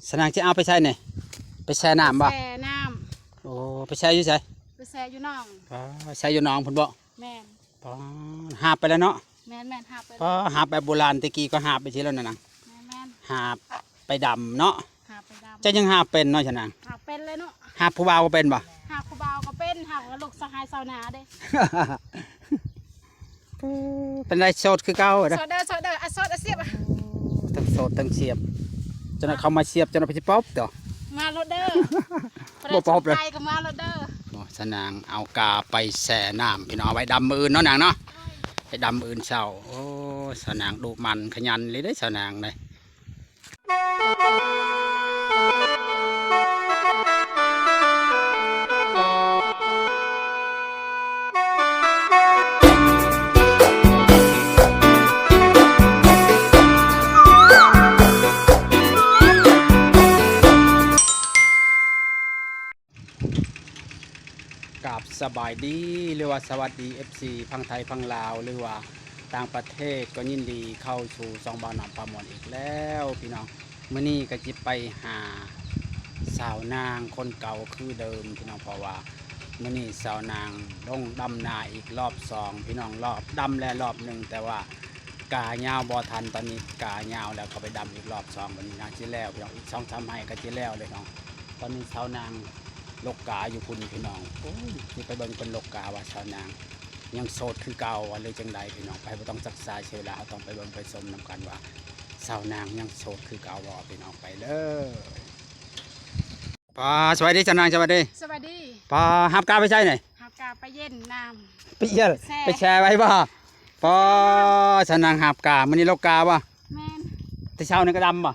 สนางจะเอาไปใช้เนี่ยไปแช่น้ำบ่แช่น้โอ้ไปแช่อยู่ใช่ำไปแช่อยู่น้อง แช่อยู่หนองพุ่นบ่แม่นหาบไปแล้วเนาะแม่นแม่นหาไปหาบแบบโบราณตะกี้ก็หาบไปทีแล้วนะนางแม่นแม่นหาบไปดำเนาะหาไปดำจะยังหาบเป็นเนาะชนางหาเป็นเลยเนาะหาบผู้บ่าวก็เป็นบ่ หาผู้บ่าวก็เป็นหากับลูกสหายสาวนาเด้ เป็นไรโสดคือเก่าเด้อ โซเดอร์โซเดอร์อ่ะโซเดอร์เสียบอ่ะ ทั้งโสดทั้งเสียบจนเขามาเสียบจนไปสิป๊อบเด้อ มาโรเดอร์ บ่ป๊อบเลย ไปกับมาโรเดอร์ สนางเอากาไปแช่น้ำพี่น้องเอาไว้ดำมืออื่นเนาะนางเนาะไปดำมืออื่นเช้าโอ้สนางดูมันขยันเลยได้สนางเลยกับสบายดีหรือว่าสวัสดี FC พังไทยพังลาวหรือว่าต่างประเทศก็ยินดีเข้าสู่ซองบานำปลาหมอนอีกแล้วพี่น้องมื้อนี้ก็จิไปหาสาวนางคนเก่าคือเดิมพี่น้องเพราะว่ามื้อนี้สาวนางลงดำนาอีกรอบ2พี่น้องรอบดำและรอบ1แต่ว่ากายาวบ่ทันตอนนี้กายาวแล้วก็ไปดำอีกรอบ2วันนี้นะจิแล้วพี่น้องอีก2-3ให้ก็จิแล้วเลยน้องตอนนี้สาวนางลกกาอยู่คุณพี่น้องโอ้ยนี่ไปเบิ่งเป็นลกกาว่าชาวนางยังโสดคือเก่าว่าเลยจังใดพี่น้องไปบ่ต้องศึกษาเชื่อแล้วต้องไปเบิ่งไปชมนำกันว่าชาวนางยังโสดคือเก่าบ่พี่น้องไปเด้อป้าสวัสดีชาวนางสวัสดีสวัสดี ป้าหับกาไปใช่ไหน หากาไปเย็นน้ไปเยี่ยไปแชร์ไว้บ่ป้าชาวนางหับกามื้อนี้ลกกาบ่ ำแม่น แต่เช้านี่ก็ดำบ่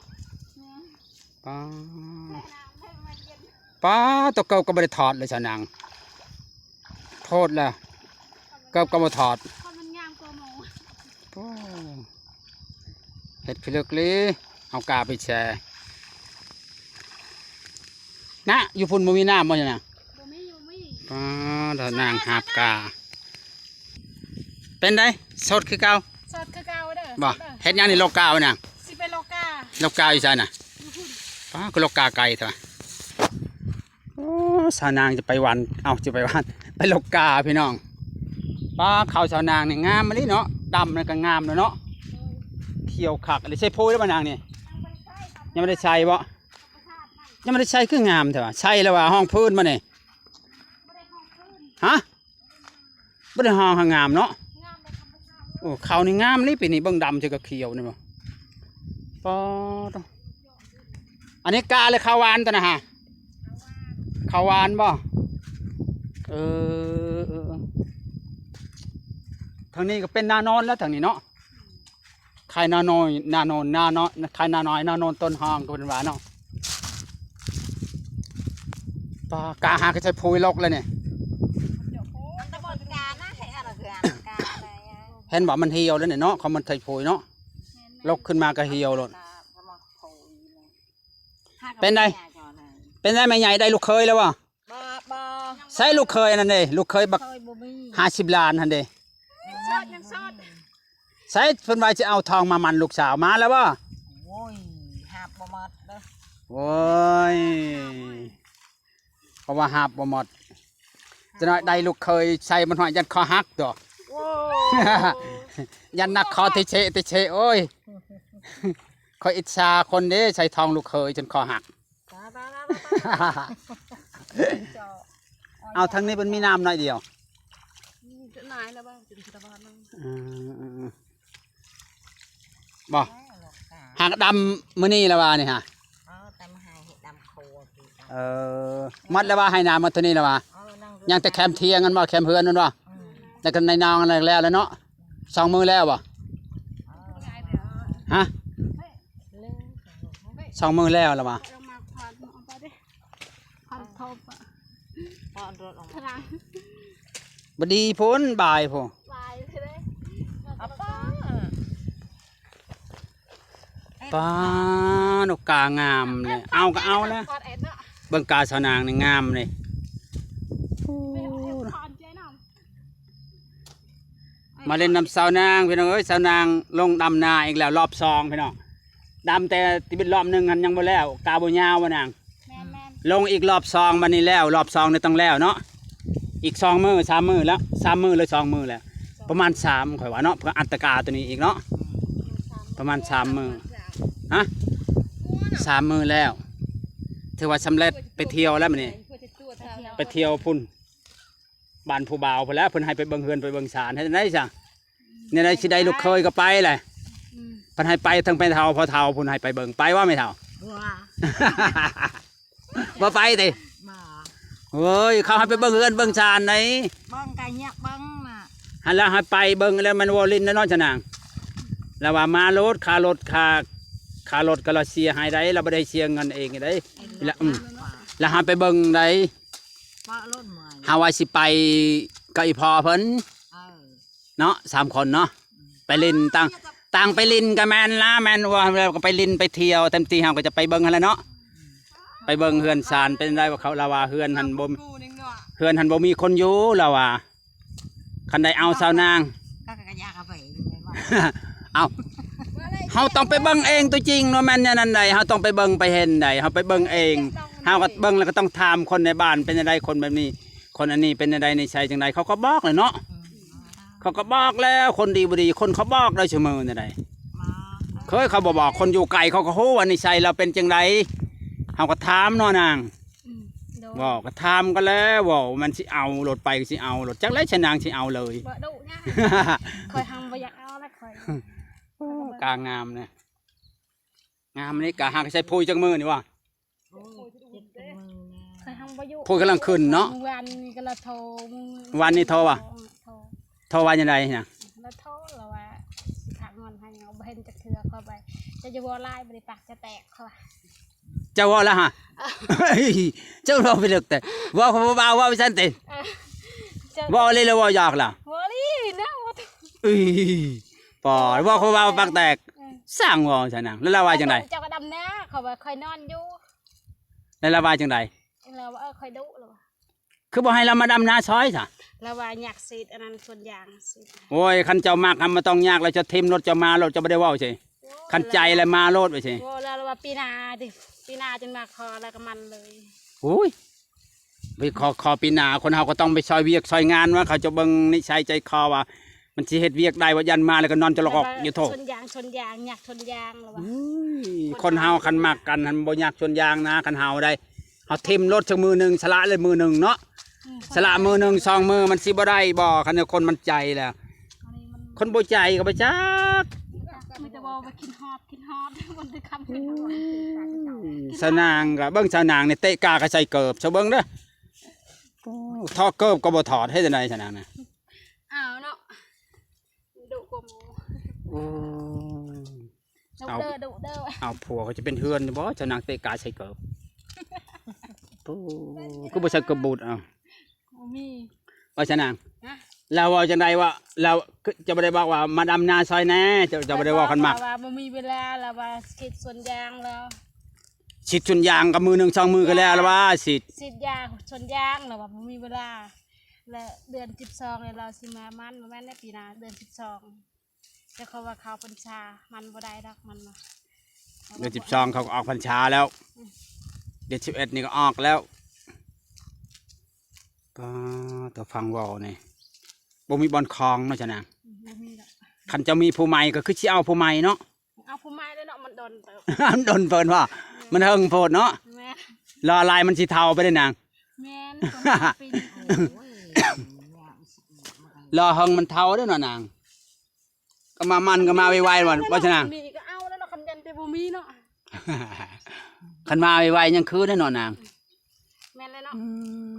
แม่น ป้า แช่น้ำให้มันเย็น ป้าตัวเก่าก็บ่ได้ถอดเลยชาวนางโทษแล้วเก่าก็บ่ถอด คนมันงามกว่าหมู เห็ดพิลึกลีเอากาไปแช่นะอยู่พุ่นบ่มีน้ำบ่ใช่นะ บ่มีบ่มี ถ้านางหาบกาเป็นไดสดคือเก่า สดคือเก่าเด้อ บ่เฮ็ดหยังนี่โลกาวะน่ะ สิเป็นโลกา โลกาอยู่ไสน่ะ อยู่พุ่น ก็โลกาไกลเถอะสาวนางจะไปวันจะไปวันไปโลกาพี่น้องเขาสาวนางนี่งามมาลิเนาะดำนั่นก็งามเนาะเขียวขักอะไรใช่โพยแล้วบ่นางนี่ยังไม่ได้ใช้บ่ยังไม่ได้ใช้คืองามเถอะใช่แล้วว่าห้องพื้นมาเนี่ยฮะไม่ได้ห้องงามเนาะโอ้เขานี่งามนี่ปีนี้เบิ่งดำจะกับเขียวนี่บ่ปออันนี้กาเลยข้าวหวานตัวนะฮะข้าวหวานบ่ทางนี้ก็เป็นนานอนแล้วทางนี้เนาะใครนาน้อยนาโนนนาเนาะใครนาน้อยนาโนนต้นห้องก็เป็นหวานเนาะปากาหาก็ใช้พูยลกเลยเนี่ยเห็นบอกมันเหี่ยวแล้วเนี่ยเนาะเขามันใช้พูยเนาะลกขึ้นมาก็เหี่ยวเลยเป็นไงไม่ใหญ่ได้ลูกเคยแล้ววะใช้ลูกเคยนั่นเองลูกเคยบัก50 ล้านนั่นเองใช้เพิ่นว่าจะเอาทองมามันลูกสาวมาแล้ววะโอ้ยหาบบ่หมดเด้อโอ้ยเพราะว่าหาบบ่หมดจะน้อยได้ลูกเคยใส่มันหอยยันคอหักตัวยันนักคอติเชโอ้ยคอยอิจฉาคนนี้ใส่ทองลูกเคยจนคอหักเอาทั้งนี้มันมีน้ำหน่อยเดียวจะนายแล้วบ้างจะสะบานบ้างบ่หากดำมื้อนี้แล้วว่านี่ฮะแต่มาหาเห็ดดำโคมัดแล้วว่าให้น้ำมาตัวนี้แล้วว่ายังแต่แคมเทียงกันบ่แคมเพื่อนนั่นบ่แต่กันในนองอะไรแล้วเนาะ2 มื้อแล้วบ่ฮะ2 มื้อแล้วล่ะว่าบดีพ้นบ่ายพ้นป้านกกางามเลยเอาก็เอาแล้วเบิ่งกาสาวนางนี่งามเลยมาเล่นน้ำสาวนางพี่น้องเอ้ยสาวนางลงดำนาอีกแล้วรอบ2พี่น้อง ดำแต่ที่เป็นรอบหนึงหันยังบ่แล้วกาบ่ยาวว่านาง แม่นแม่น ลงอีกรอบ2บัดนี้แล้วรอบ2นี่ต้องแล้วเนาะอีก2มื้อ3มื้อแล้ว3มื้อหรือ2มื้อแล้วประมาณ3ข่อยว่าเนาะเพื่ออัตกาตัวนี้อีกเนาะประมาณ3มื้อฮะ3มื้อแล้วถือว่าสำเร็จไปเที่ยวแล้วมื้อนี้ไปเที่ยวพุ่นบ้านผู้บ่าวพุ่นแล้วเพิ่นให้ไปเบิ่งเฮือนไปเบิ่งศาลเฮ็ดจังได๋ซะเนี่ยได้สิได้ลูกเคยก็ไปแหละ อืม เพิ่นให้ไปทั้งไปเฒ่าพอเฒ่าพุ่นให้ไปเบิ่งไปว่าไม่เฒ่า ว้า บ่ไปติ บ่ เฮ้ยเขาให้ไปเบิ่งเฮือนเบิ่งศาลไหน เบิ่งไก่เนี่ยเบิ่งน่ะ หันแล้วให้ไปเบิ่งแล้วมันวอลินแล้วเนาะจ้ะนางแล้วว่ามารถค่ารถค่ารถก็เราเสียให้ได้เราบ่ได้เสียเงินเองได้ แล้วแล้วหาไปเบิ่งได้ ป้ารถเมื่อย หาว่าสิไปกับอีพ่อเพิ่น เออ เนาะ3คนเนาะไปเล่นต่างไปลินกับแมนละแมนว่าแล้วก็ไปลินไปเที่ยวเต็มที่เฮาก็จะไปเบิ่งหั่นแหละเนาะไปเบิ่งเฮือนศาลเป็นได้ว่าเขาลาว่าเฮือนหันบ่เฮือนหันบ่มีคนอยู่ลาว่าคันใดเอาสาวนาง ก็กระยากระไปแม่นบ่ เอาเฮาต้องไปเบิ่งเองตัวจริงเนาะแม่นอย่างนั้นใดเฮาต้องไปเบิ่งไปเห็นใดเฮาไปเบิ่งเองเฮาก็เบิ่งแล้วก็ต้องถามคนในบ้านเป็นจังไดคนแบบนี้ คนอันนี้เป็นจังไดนิสัยจังไดเขาก็บอกเลยเนาะเขาก็บอกแล้วคนดีบ่ดีคนเขาบอกได้เสมอจังได มา เคยเขาบอกคนอยู่ไกลเขาก็ฮู้ว่านิสัยเราเป็นจังไดเฮาก็ถามเนาะนาง อืมโดน บอกก็ถามกันแล้วว่ามันสิเอารถไปก็สิเอารถจักไล๋ชะนางสิเอาเลย บ่ดุง่ายคอยทำบ่อยากเอาแล้วคอย กลางงามเนี่ยงามนี่กะหากใช้พูยจังมือนี่ว่า โอ้ยเจ็บกับมือนะ คอยทำบ่อยู่ พูยกำลังขึ้นเนาะ วันนี้ก็ละโทรมึง วันนี้โทรว่ะ โทร โทรว่าจังไดเนี่ย แล้วโทรแล้วว่าถามเงินให้เอาบ่เห็นจะเถื่อเข้าไปจะบ่ไล่บ่ได้ปากจะแตกเขาว่า เจ้าว่าแล้วฮะ เจ้าเราไปเลือกแต่ว่าเขาบ่าวว่าไปซั่นติ เจ้า ว่าเลยแล้วว่าอยากล่ะ บ่ลี่นะบ่ต้อง อุ้ยปอดว่าเขาบ่าวปากแตกสร้างว่าซั่นน่ะแล้วเราว่าจังได เจ้าก็ดำนะเขาว่าคอยนอนอยู่ แล้วเราว่าจังได แล้วว่าคอยดุแล้วว่า คือบ่ให้เรามาดำนาซอยซะ แล้วว่าอยากซีดอันนั้นส่วนอย่างซีด โอ้ยคันเจ้ามากทำมาต้องยากแล้วจะทิมรถจะมารถจะบ่ได้เว้าใช่คันใจแล้วมาโลดไปใช่ โอ้แล้วว่าปีหนาดิปีหนาจนมาคอแล้วก็มันเลย โอ้ยไปขอปีหน้าคนเฮาก็ต้องไปซอยเวียกซอยงานว่าเขาจะเบิ่งนิสัยใจคอว่า มันสิเฮ็ดเวียกได้ว่ายันมาแล้วก็นอนจะลอกอยู่โถ ชนยางอยากชนยางแล้วว่า คนเฮาคันมักกันหันบ่อยากชวนยางนะคันเฮาได้เฮาทิมรถจักมือหนึงสละเลยมือหนึงเนาะสละมือหนึงสองมือมันสิบ่ได้บ่คันคนมันใจแล้ว อันนี้มัน คนบ่ใจก็บ่จัก มันจะบอกว่ากินฮอดมันจะคำกินฮอด สาวนางก็เบิ่งสาวนางนี่เตะกาก็ใส่เกิบซะเบิ่งเด้อทอดเกิบก็บ่ถอดเฮ็ดจังได๋สาวนางน่ะ อ้าวเนาะดุกว่าหมู โอ้ย ดุเด้อ เอาผัวเขาจะเป็นเฮือนบ่สาวนางเตะกาใส่เกิบโอ้ก็บ่ใส่เกิบบูดเอา มี ว่าสาวนาง นะ เราว่าจังไดว่าเราจะบ่ได้บอกว่ามาดำนาซอยแน่จะบ่ได้บอกกันมาก ว่าบ่มีเวลาแล้วว่าคิดส่วนยางแล้ว สิจุนยางกับมือหนึ่งสองมือก็แล้วล่ะว่าสิ สิยางส่วนยางแล้วว่าบ่มีเวลาและเดือน12เนี่ยเราสิมามันแม่นในปีหน้าเดือน12แต่เขาว่าเขาปัญชามันบ่ได้ดอกมันมา เดือน12เขาก็ออกพรรษาแล้วเดือน11นี่ก็ออกแล้วก็ตัวฟังเว้านี่บ่มีบอลคลองเนาะจ้ะนาง บ่มีดอก คันจะมีผู้ใหม่ก็คือสิเอาผู้ใหม่เนาะ เอาผู้ไม้เลยเนาะมันโดนเติบ มันโดนเพิ่นว่ามันเฮิงโพดเนาะ แม่ รอลายมันสิเทาไปได้นาง แม่นคนปีน โอ้ยเนี่ยสิมาไง รอเฮิงมันเทาเด้อเนาะนางก็มามันก็มาไวๆว่าว่าจ้ะนาง มีก็เอาแล้วเนาะคำยันแต่บ่มีเนาะ คันมาไวๆยังคือได้เนาะนาง แม่นเลยเนาะ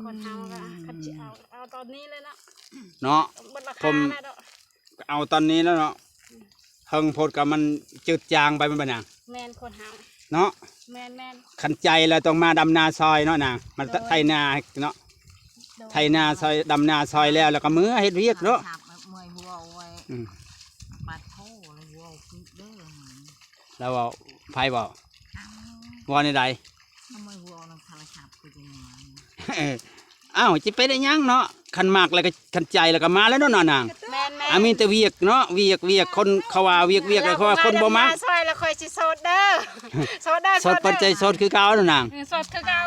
คนเอาก็คันสิเอาตอนนี้เลยเนาะ เนาะ บนรา ผ คาม แม่เนาะ เอาตอนนี้แล้วเนาะเฮิงโพดกับมันจืดจางไปมันเป็นหยัง แม่นคนหา เนาะ แม่น ขันใจแล้วต้องมาดำนาซอยเนาะนางมันไถนาเนาะ โดน ไถนาซอยดำนาซอยแล้วก็มือเฮ็ดเวียกเนาะ ขับแบบเมื่อยหัวไว้ อืม ปาดโถเลยหัวคือเด้อ แล้วว่าไผบอก เอา ว่าในใด ทำไมหัวน้ำทะเลขับคือจังหวะนี้ อ้าวจิไปได้หยังเนาะขันมากแล้วก็ขันใจแล้วก็มาแล้วเนาะนาง แม่น อามีแต่เวียกเนาะเวียกคนเขาว่าเวียกแล้วเขาว่าคนบ่มัก ซอยแล้ว คอยสิโซดเด้อโซดเด้อ สดปัจจัยสดคือเก่าแล้วนาง โซดคือเก่า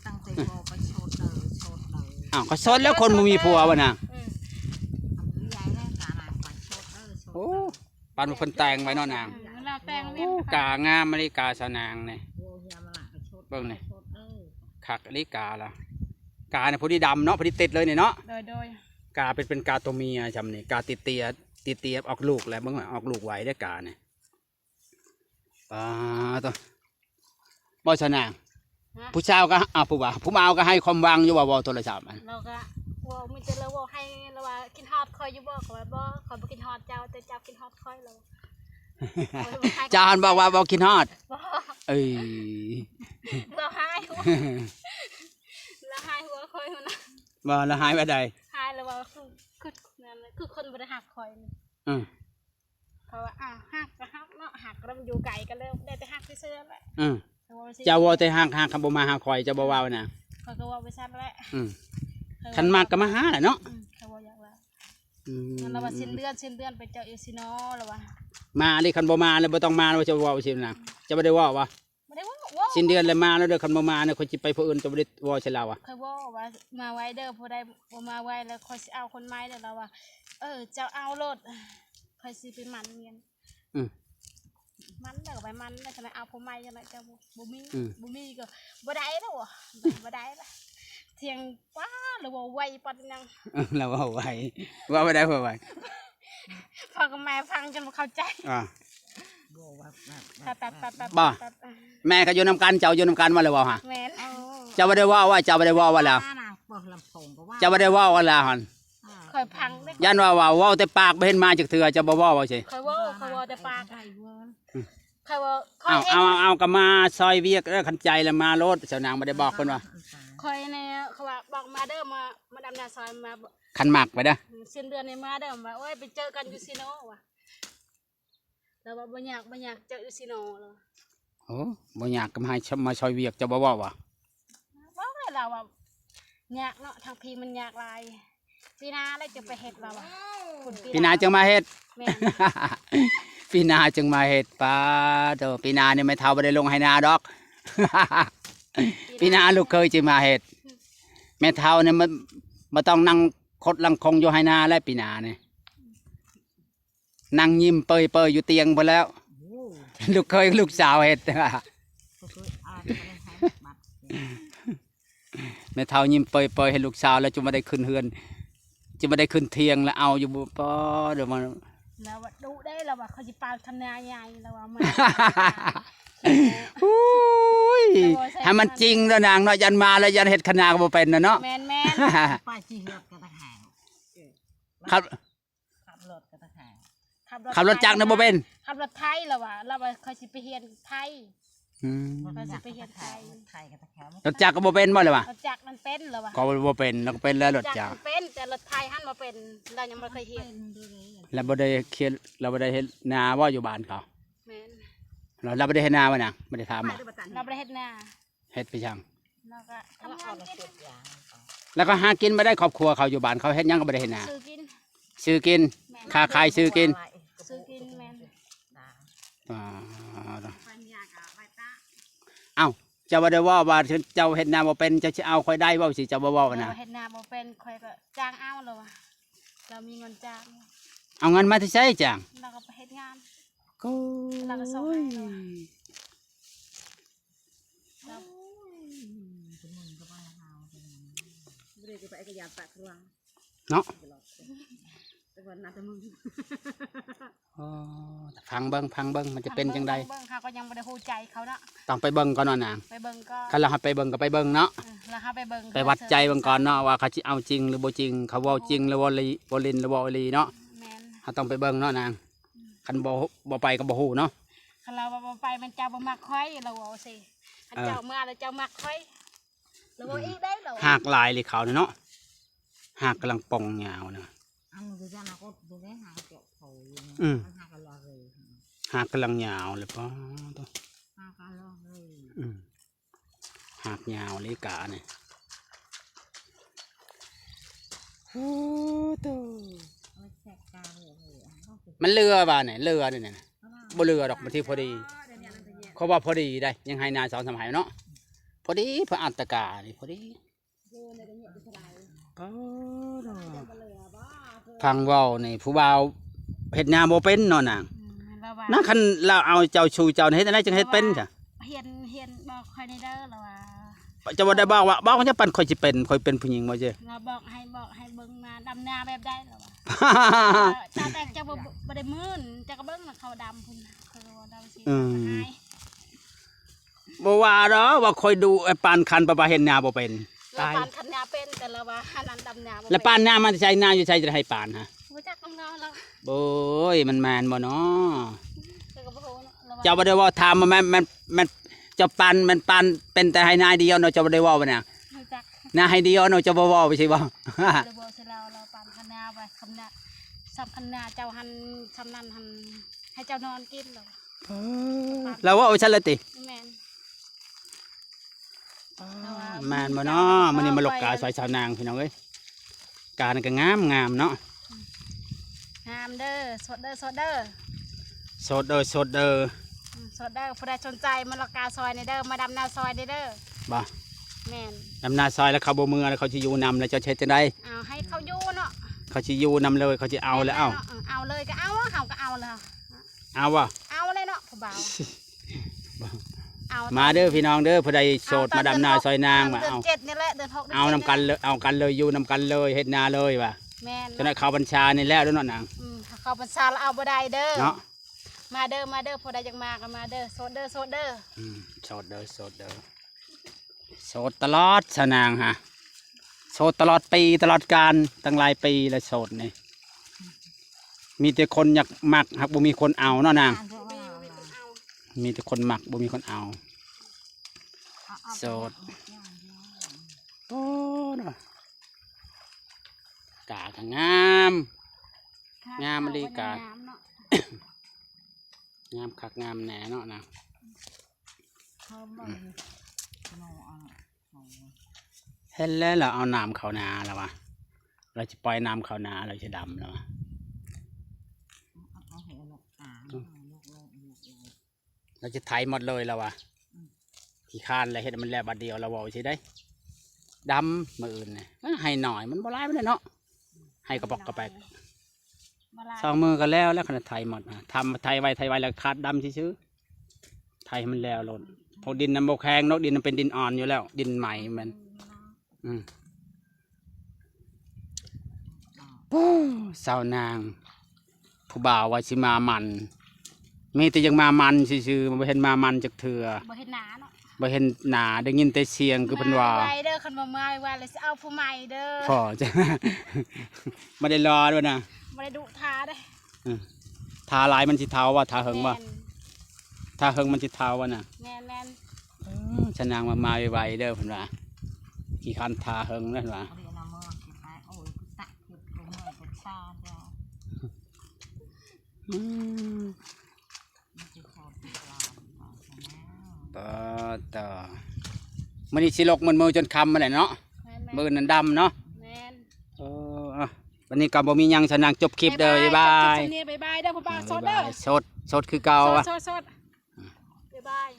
ตั้งใจโบไปโชดเลยโชดเลย อ้าวเขาสดแล้วคนบ่มีผัวบ่นาง ทำวิจัยแล้วการนางไปโชดเลยโชด โอ้ปานว่าเพิ่นแต่งไว้เนาะนาง เราแต่งเวีย โอ้ น กางามมาริกาสนางนี่ โบเฮียมาละไปโชด เบิ่งนี่ โชดเลย คักอริกาล่ะกาเนี่ยพอดีดำเนาะพอดีติดเลยเนี่ยเนาะ โดย กาเป็นกาตัวเมียจำนี่กาติดเตียออกลูกแล้วเบิ่งว่าออกลูกไหวได้อกาเนี่ยตัวบ่สนางผู้ชาวก็ผู้บ่าวก็ให้ความหวังอยู่ว่าบ่โทรศัพท์มัน เราก็ว่ามีแต่เราบอกให้เราว่ากินฮอดคอยอยู่บ่ขอบ่ขอบ่กินฮอดเจ้าแต่เจ้ากินฮอดคอยเรา จานบอกว่าบ่กินฮอด บ่ เอ้ย เราหายหัวเราหายหัวคอยมันนะ บ่ละหายไปใด หายแล้วว่าคือนั่นคือคนบ่ได้หักคอยนี่ อือ เขาว่าหักก็หักเนาะหักแล้วมันอยู่ไกลกันแล้วได้แต่หักซื่อๆแหละ อือ แต่ว่าสิ เจ้าว่าแต่ห่างคำบ่มาหาคอยเจ้าบ่ว่าน่ะ เขาก็ว่าไปซั่นแหละ อือคันมากก็มาหาแหละเนาะ เขาว่าอยากว่า อืม เราว่าสิ้นเดือนไปเจ้าอยู่ซิโนแล้วว่า มาเลยคันบ่มาแล้วบ่ต้องมาแล้วจะเว้าสิน่ะจะบ่ได้เว้าว่า บ่ได้ว่า สิ้นเดือนแล้วมาแล้วเด้อคันบ่มาเนี่ยคนสิไปผู้อื่นจะบ่ได้เว้าใส่เราอ่ะ เคยว่ามาไว้เด้อผู้ใดบ่มาไว้แล้วค่อยสิเอาคนใหม่เด้อเราว่าเจ้าเอารถค่อยสิไปมันเมียน อือ มันแล้วก็ไปมันแล้วทำไมเอาผู้ใหม่จังได๋เจ้าบ่มี อืม บ่มีก็บ่ได้แล้วบ่ได้ละเที่ยงป้าหรือว่าไวปานยัง เราเว้าไว้ว่าบ่ได้เว้าไว้ พ่อกับแม่ฟังจนบ่เข้าใจ อ่า โบว่าแบบ ตัด บ่ แม่ก็อยู่นำกันเจ้าอยู่นำกันว่าแล้วเว้าฮะ แม่น เจ้าบ่ได้เว้าว่าเจ้าบ่ได้เว้าว่าแล้ว นางเปิดลำโพงก็ว่า เจ้าบ่ได้เว้าว่าแล้วหั่น ค่อยพังเด้ ยันว่าเว้าแต่ปากบ่เห็นมาจักเทื่อเจ้าบ่เว้าว่าสิ ค่อยเว้าแต่ปาก ไก่เวิร์น ค่อยว่าค่อย เอาก็มาซอยเวียกเด้อคันใจแล้วมาโลดเจ้านางบ่ได้บอกเพิ่นว่า ค่อยเนี่ยเขาว่าบอกมาเด้อมาดำนาซอยมา คันหมักไปเด้อ สิ้นเดือนนี้มาเด้อมาโอ้ยไปเจอกันอยู่ซิโนว่ะแล้วว่าบ่อยากเจออยู่ซิโนแล้ว โอ้บ่อยากก็มาซอยเวียกเจ้าบ่เว้าว่า ว่าไงเราอ่ะยากเนาะทางพีมันยากหลายปีหน้าได้จะไปเฮ็ดเราอ่ะคุณ ปีหน้าจึงมาเฮ็ด แม่น ปีหน้าจึงมาเฮ็ดป้าโตปีหน้านี่ไม่เท่าบ่ได้ลงให้นาดอก ปีหน้าลูกเคยจึงมาเฮ็ดแม่เท่านี่มันบ่ต้องนั่งคดลังคงอยู่ให้นาแล้วปีหน้านี่นั่งยิ้มเปยๆอยู่เตียงพุ่นแล้ว โอ้ ลูกเคยลูกสาวเฮ็ด ก็คืออาจจะไม่ได้ใช้บัตร แม่เท่ายิ้มเปยๆให้ลูกสาวแล้วจะมาได้ขึ้นเฮือนจะมาได้ขึ้นเทียงแล้วเอาอยู่บ่ป้อเดี๋ยวมัน แล้วว่าดูได้แล้วว่าเขาสิปาทนาใหญ่แล้วว่ามัน อุ้ยให้มันจริงแล้วนางเนาะยันมาแล้วยันเฮ็ดขนาก็บ่เป็นน่ะเนาะ แม่น ป้ายจีรถกระตะแคง ครับ ขับรถกระตะแคง ขับรถจักรนะบ่เป็น ขับรถไทยแล้วว่าเขาสิไปเรียนไทย อืม รถจักรกระตะแคงไทยกระตะแคง รถจักรก็บ่เป็นบ่เลยว่ะ รถจักรมันเป็นแล้วว่า ก็บ่เป็นแล้วก็เป็นแล้วรถจักร มันเป็นแต่รถไทยหันมาเป็นเรายังบ่เคยเห็น แล้วบ่ได้เขียนเราบ่ได้เฮ็ดนาว่าอยู่บ้านเขา แม่น เราบ่ได้เฮ็ดนาบ่น่ะบ่ได้ถามว่า เราบ่ได้เฮ็ดนา เฮ็ดไปจัง เราก็ ทำ ทำ งาง าน น เก็ กิ บ น ยาง แล้วก็หากินบ่ได้ครอบครัวเขาอยู่บ้านเขาเฮ็ดหยังก็บ่ได้เฮ็ดนา ซื้อกิน ซื้อกินค้าขายซื้อกิน ซื้อกินแม่น อ่า ปัญญากะไว้ตา เอ้าเจ้าบ่ได้ว่าเจ้าเฮ็ดนาบ่เป็นเจ้าสิเอาค่อยได้เว้าสิเจ้าบ่เว้านะ เราเฮ็ดนาบ่เป็นค่อยก็จ้างเอาแล้วว่าเรามีเงินจ้าง เอาเงินมาที่ใช้จัง เราก็ไปเฮ็ดงาน ก็ แล้วก็ส่งให้เรา เรา จะมึงก็ไปหาไม่ได้จะไปกระยาปะครัว เนาะ แต่วันนั้นจะมึง อ๋อพังเบิ่งมันจะเป็นจังได เบิ่งเขาก็ยังบ่ได้ฮู้ใจเขาเนาะ ต้องไปเบิ่งก่อนเนาะนาง ไปเบิ่งก็ คันเราให้ไปเบิ่งก็ไปเบิ่งเนาะ แล้วเขาไปเบิ่ง ไปวัดใจเบิ่งก่อนเนาะว่าเขาสิเอาจริงหรือบ่จริงเขาเว้าจริงหรือบ่ลีบ่ลินหรือบ่อีหลีเนาะ แม่น เราต้องไปเบิ่งเนาะนางคันบ่ไปก็บ่ฮู้เนาะ คันเราบ่ไปมันเจ้าบ่มักค่อยเราเอาสิคันเจ้ามาแล้วเจ้ามักค่อยเราบ่อีกได้เรา หากหลายเลยเขาเนาะหากกำลังป่องยาวเนาะ อันนี้จะนักดูได้หาเกี่ยวเขาอยู่มันหากันรอเลย หากกำลังยาวเลยป้อ หากันรอเลย หากยาวเลยกะเนี่ย แจกการเลย มันเรือบ้านไหนเรือเนี่ยนะบ่เรือดอกบางทีพอดี เดี๋ เขาว่าพอดีได้ยังให้นา2-3ไหเนาะพอดีพระอัตตกานี่พอดีฟังเว้านี่ผู้บ่าวเฮ็ดนาบ่เป็นเนาะนาง เราว่า นั่นคันเราเอาเจ้าชูเจ้าเฮ็ดอะไรจึงเฮ็ดเป็นจ้ะ เฮียนบอกคอยในเด้อเราว่า จะบ่ได้บอกว่าบอกจะปันข่อยสิเป็นข่อยเป็นผู้หญิงบ่เจ้ เราบอกให้เบิ่งมาดำนาแบบได้เราว่าตาแต่จะบ่ได้มื่นจะก็เบิ่งเขาดำพุ่นเขาดำสิหาย บ่ว่าดอกว่าข่อยดูไอ้ปานคันปะเฮ็ดนาบ่เป็น เรา ตาย ปานคันนาเป็นแต่ละว่าหันอันดำนา แล้วปานนามันใช้นาอยู่ใช้จะให้ปานฮะ รู้จักของเราแล้ว โอ้ยมันแม่นบ่เนาะ แต่ก็บ่รู้เนาะเราว่า เจ้าบ่ได้ว่าถามว่ามันเจะปันมันปันเป็นแต่ให้นายเดียวเนาะเจ้าบ่ได้ว่าบ่เนี่ย รู้จัก นาให้เดียวเนาะเจ้าบ่ว่าไปสิบ่ เราบอกสิเราปานคันนาไว้คำนาสับคันนาเจ้าหันคำนั้นหันให้เจ้านอนกินเรา เราว่าเอาฉันละติ แม่น แม่นบ่เนาะมื้อนี้มาลกกาซอยสาวนางพี่น้องเอ้ยกานี่ก็งามเนาะ งามเด้อสดเด้อสดเด้อ สดเด้อสดเด้อ สดเด้อผู้ใดสนใจมาลอกกาซอยในเด้อมาดำนาซอยในเด้อ บ่ แม่น ดำนาซอยแล้วเขาบ่มือแล้วเขาสิอยู่นำแล้วเจ้าเฮ็ดจังได๋ เอาให้เขาอยู่เนาะ เขาสิอยู่นำเลยเขาสิเอาแล้วเอา เอาเลยก็เอาเฮาก็เอาเลย เอาบ่ เอาเลยเนาะผู้บ่าวเอา มาเด้อพี่น้องเด้อผู้ใดโสดมาดำนาซอยนางมา เดือน เอา 7นี่แหละเดือน6 เอานำกันเลยเอากันเลยอยู่นำกันเลยเฮ็ดนาเลยว่ะ แม่น ฉะนั้นเขาบัญชานี่แล้วเด้อเนาะนาง เขาบรรชาแล้วเอาบ่ได้เด้อ เนาะ มาเด้อผู้ใดอยากมาก็มาเด้อโซดเด้อ โสดเด้อโสดเด้อโสดตลอดชะนางฮะโสดตลอดปีตลอดกาลตั้งหลายปีแล้วโสดนี่มีแต่คนอยากมักหักบ่มีคนเอาเนาะนางมีแต่คนมักบ่มีคนเอาโสดโอ้เนาะกาก็งามงามมะลิกา งามคักงามแหน่เนาะนะ เขาบอกเขาเอา เห็นแล้วเราเอาน้ำเขานาแล้ววะเราจะปล่อยน้ำเขานาเราจะดำแล้ววะ เอาให้ลูกเราจะไถหมดเลยแล้ววะขี้คร้านอะไรเห็ดมันแล้วบัดเดียวเราบอกใช่ได้ดำมืออื่นเนี่ยให้หน่อยมันบ่ร้ายมันเลยเนาะให้กระบอกกระแปก2 มือก็แล้วขนาดไถหมดนะทำไถไว้แล้วขาดดำชื้อไถให้มันแล้วหล่นเพราะดินน้ำบกแข็งเนาะดินมันเป็นดินอ่อนอยู่แล้ว ดินใหม่มันสาวนางผู้บ่าวว่าสิมามันมีแต่ยังมามันซื่อๆบ่เห็นมามันจักเถื่อ บ่เห็นหนาเนาะ บ่เห็นหน้าได้ยินแต่เสียงคือเพิ่นว่า ไว้เด้อคันบ่มาไว้เลยสิเอาผู้ใหม่เด้อ พอจะ บ่ได้รอด้วยนะ บ่ได้ดุทาเด้อ ทาหลายมันสิเทาว่าทาเหิงว่าทาเหิงมันสิเทาว่าน่ะ แม่น ชะนางมาไวๆเด้อเพิ่นว่าขี้คันทาเหิงนั่นว่า เรียนเอามือเก็บไปโอ้ยตักเก็บตรงมือเป็นชาเดียวมันจะชอบติดลามต่อมื้อนี้สิลกมันมือจนค่ำมาแล้วเนาะ ๆ มือนั่นดำเนาะ แม่น วันนี้ก็บ่มีหยังชะนางจบคลิปเด้อบ๊ายบาย บ๊ายบายเด้อผู้บ่าวโซดเด้อ สดคือเก่าว่ะ โซดบ๊ายบาย